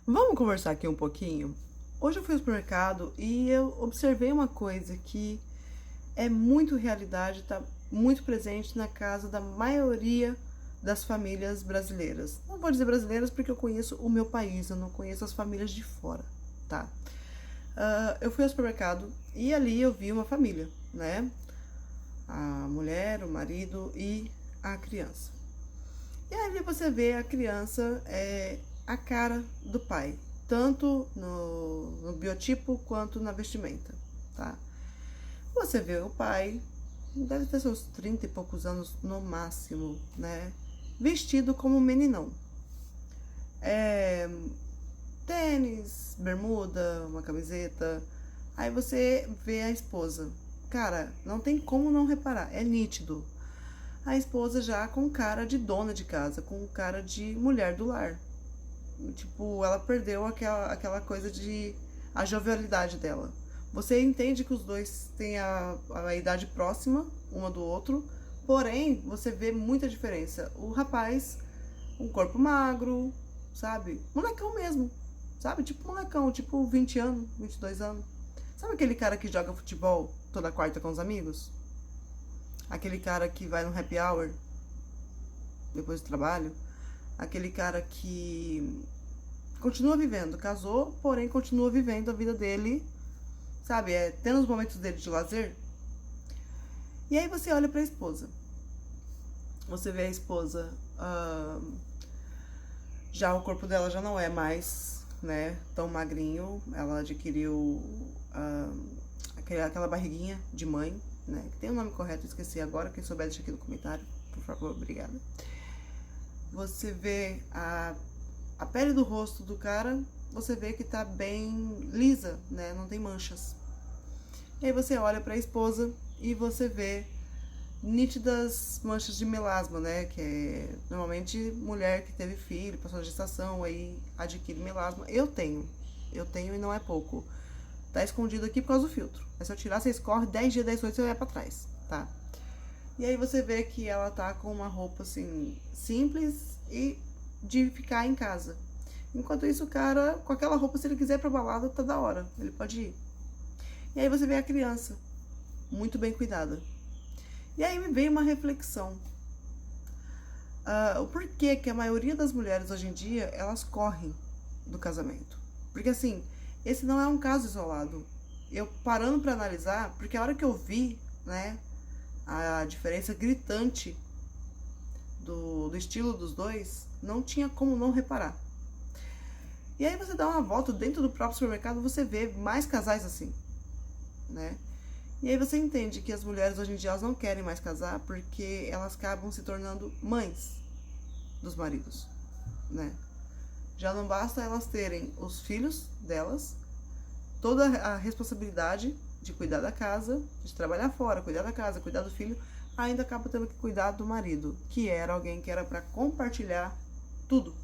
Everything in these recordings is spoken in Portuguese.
Vamos conversar aqui um pouquinho? Hoje eu fui ao supermercado e eu observei uma coisa que é muito realidade, está muito presente na casa da maioria das famílias brasileiras. Não vou dizer brasileiras porque eu conheço o meu país, eu não conheço as famílias de fora, tá? Eu fui ao supermercado e ali eu vi uma família, né? A mulher, o marido e a criança. E ali você vê a criança, a cara do pai, tanto no biotipo quanto na vestimenta, tá? Você vê o pai, deve ter seus 30 e poucos anos no máximo, né? Vestido como um meninão. É, tênis, bermuda, uma camiseta. Aí você vê a esposa. Cara, não tem como não reparar, é nítido. A esposa já com cara de dona de casa, com cara de mulher do lar. Tipo, ela perdeu aquela coisa de a jovialidade dela. Você entende que os dois têm a idade próxima, uma do outro, porém, você vê muita diferença. O rapaz, um corpo magro, sabe? Molecão mesmo, sabe? Tipo molecão, tipo 20 anos, 22 anos. Sabe aquele cara que joga futebol toda quarta com os amigos? Aquele cara que vai no happy hour depois do trabalho? Aquele cara que continua vivendo, casou, porém continua vivendo a vida dele, sabe? Tendo os momentos dele de lazer. E aí você olha pra esposa. Você vê a esposa, já o corpo dela já não é mais, né, tão magrinho. Ela adquiriu aquela barriguinha de mãe, né? Que tem o nome correto, esqueci agora. Quem souber deixa aqui no comentário, por favor, obrigada. Você vê a pele do rosto do cara, você vê que tá bem lisa, né? Não tem manchas. E aí você olha para a esposa e você vê nítidas manchas de melasma, né? Que é normalmente mulher que teve filho, passou a gestação, aí adquire melasma. Eu tenho e não é pouco. Tá escondido aqui por causa do filtro. Mas se eu tirar, você escorre 10 dias, 10 noites, você vai pra trás, tá? E aí você vê que ela tá com uma roupa assim, simples e de ficar em casa. Enquanto isso, o cara, com aquela roupa, se ele quiser ir pra balada, tá da hora. Ele pode ir. E aí você vê a criança, muito bem cuidada. E aí me veio uma reflexão. O porquê que a maioria das mulheres hoje em dia, elas correm do casamento. Porque assim, esse não é um caso isolado. Eu parando pra analisar, porque a hora que eu vi, né, a diferença gritante do estilo dos dois, não tinha como não reparar. E aí você dá uma volta dentro do próprio supermercado, você vê mais casais assim, né? E aí você entende que as mulheres hoje em dia elas não querem mais casar porque elas acabam se tornando mães dos maridos, né? Já não basta elas terem os filhos delas, toda a responsabilidade de cuidar da casa, de trabalhar fora, cuidar da casa, cuidar do filho, ainda acaba tendo que cuidar do marido, que era alguém que era para compartilhar tudo,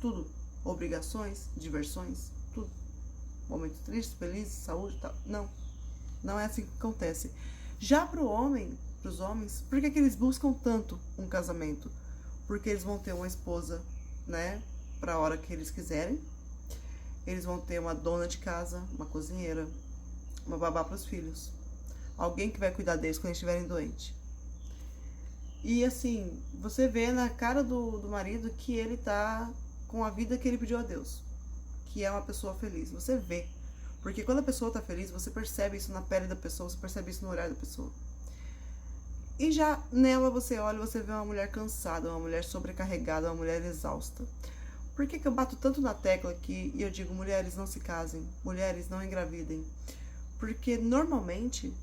tudo, obrigações, diversões, tudo, momentos tristes, felizes, saúde, tal. Não é assim que acontece. Já para o homem, para os homens, por que eles buscam tanto um casamento? Porque eles vão ter uma esposa, né, para a hora que eles quiserem. Eles vão ter uma dona de casa, uma cozinheira, uma babá para os filhos, alguém que vai cuidar deles quando eles estiverem doentes. E assim, você vê na cara do marido que ele tá com a vida que ele pediu a Deus, que é uma pessoa feliz. Você vê. Porque quando a pessoa tá feliz, você percebe isso na pele da pessoa, você percebe isso no olhar da pessoa. E já nela você olha e você vê uma mulher cansada, uma mulher sobrecarregada, uma mulher exausta. Por que eu bato tanto na tecla aqui e eu digo mulheres não se casem, mulheres não engravidem? Porque normalmente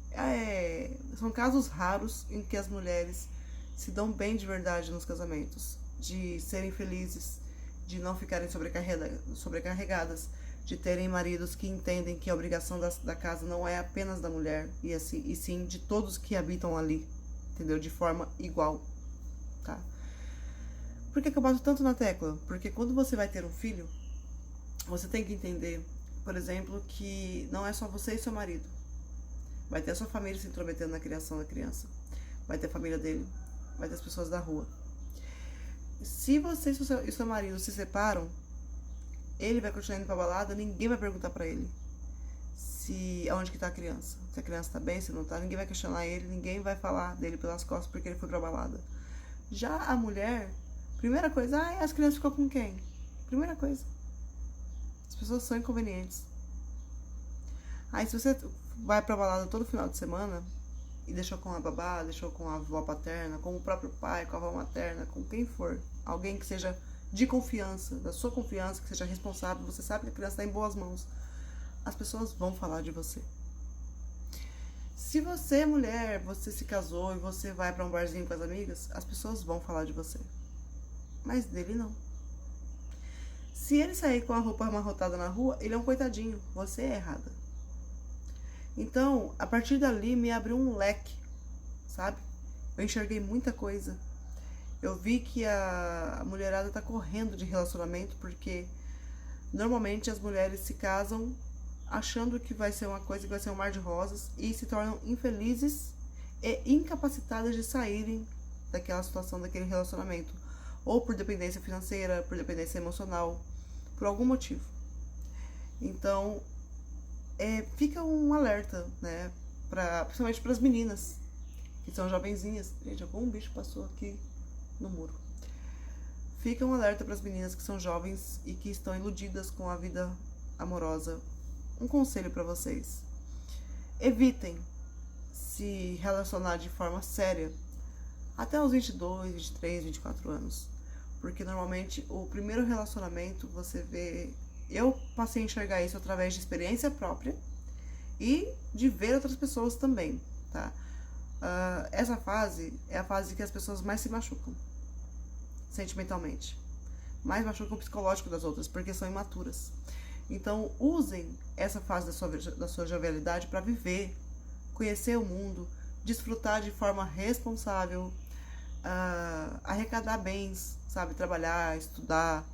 são casos raros em que as mulheres se dão bem de verdade nos casamentos, de serem felizes, de não ficarem sobrecarregadas, de terem maridos que entendem que a obrigação da casa não é apenas da mulher, e sim de todos que habitam ali, entendeu? De forma igual, tá? Por que eu bato tanto na tecla? Porque quando você vai ter um filho, você tem que entender, por exemplo, que não é só você e seu marido. Vai ter a sua família se intrometendo na criação da criança. Vai ter a família dele. Vai ter as pessoas da rua. Se você e seu marido se separam, ele vai continuar indo pra balada, ninguém vai perguntar pra ele aonde que tá a criança. Se a criança tá bem, se não tá, ninguém vai questionar ele, ninguém vai falar dele pelas costas porque ele foi pra balada. Já a mulher, primeira coisa, as crianças ficam com quem? Primeira coisa. As pessoas são inconvenientes. Aí se você vai pra balada todo final de semana e deixou com a babá, deixou com a avó paterna, com o próprio pai, com a avó materna, com quem for, alguém que seja de confiança, da sua confiança, que seja responsável, você sabe que a criança está em boas mãos, as pessoas vão falar de você. Se você, mulher, você se casou e você vai pra um barzinho com as amigas, as pessoas vão falar de você. Mas dele não. Se ele sair com a roupa amarrotada na rua, ele é um coitadinho, você é errada. Então, a partir dali, me abriu um leque, sabe? Eu enxerguei muita coisa. Eu vi que a mulherada tá correndo de relacionamento, porque normalmente as mulheres se casam achando que vai ser uma coisa, que vai ser um mar de rosas, e se tornam infelizes e incapacitadas de saírem daquela situação, daquele relacionamento. Ou por dependência financeira, por dependência emocional, por algum motivo. Então, fica um alerta, né? Principalmente para as meninas, que são jovenzinhas. Gente, algum bicho passou aqui no muro. Fica um alerta para as meninas que são jovens e que estão iludidas com a vida amorosa. Um conselho para vocês: evitem se relacionar de forma séria até os 22, 23, 24 anos. Porque normalmente o primeiro relacionamento você vê... Eu passei a enxergar isso através de experiência própria e de ver outras pessoas também, tá? Essa fase é a fase que as pessoas mais se machucam sentimentalmente, mais machucam o psicológico das outras, porque são imaturas. Então, usem essa fase da sua jovialidade para viver, conhecer o mundo, desfrutar de forma responsável, arrecadar bens, sabe? Trabalhar, estudar,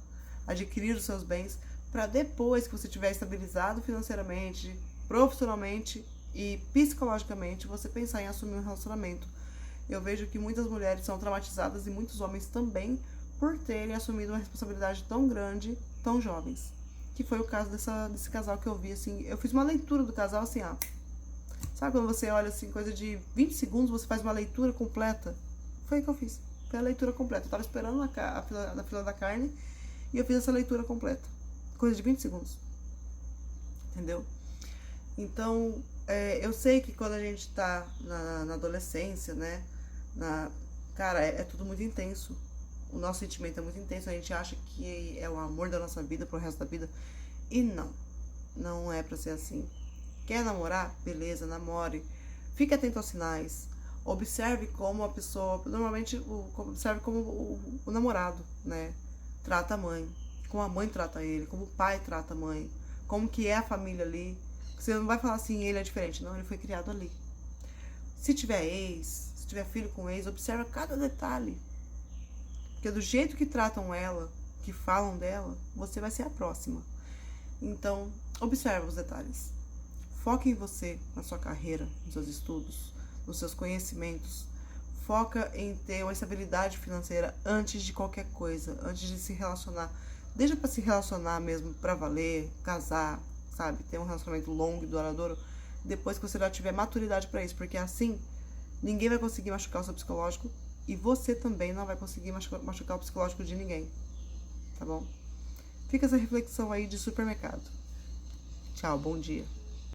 adquirir os seus bens, para depois que você estiver estabilizado financeiramente, profissionalmente e psicologicamente, você pensar em assumir um relacionamento. Eu vejo que muitas mulheres são traumatizadas e muitos homens também por terem assumido uma responsabilidade tão grande, tão jovens. Que foi o caso desse casal que eu vi, assim. Eu fiz uma leitura do casal, assim, sabe quando você olha, assim, coisa de 20 segundos, você faz uma leitura completa? Foi o que eu fiz. Foi a leitura completa. Eu tava esperando na fila da carne e eu fiz essa leitura completa. Coisa de 20 segundos. Entendeu? Então, eu sei que quando a gente tá na adolescência, né? Cara, é tudo muito intenso. O nosso sentimento é muito intenso. A gente acha que é o amor da nossa vida pro resto da vida. E não. Não é pra ser assim. Quer namorar? Beleza, namore. Fique atento aos sinais. Observe como a pessoa... Normalmente, observe como o namorado, né? Trata a mãe. Como a mãe trata ele. Como o pai trata a mãe. Como que é a família ali. Você não vai falar assim, ele é diferente. Não, ele foi criado ali. Se tiver ex, se tiver filho com ex, observa cada detalhe. Porque do jeito que tratam ela, que falam dela, você vai ser a próxima. Então, observa os detalhes. Foca em você, na sua carreira, nos seus estudos, nos seus conhecimentos. Foca em ter uma estabilidade financeira antes de qualquer coisa, antes de se relacionar. Deixa pra se relacionar mesmo, pra valer, casar, sabe? Ter um relacionamento longo e duradouro, depois que você já tiver maturidade pra isso. Porque assim, ninguém vai conseguir machucar o seu psicológico e você também não vai conseguir machucar o psicológico de ninguém. Tá bom? Fica essa reflexão aí de supermercado. Tchau, bom dia.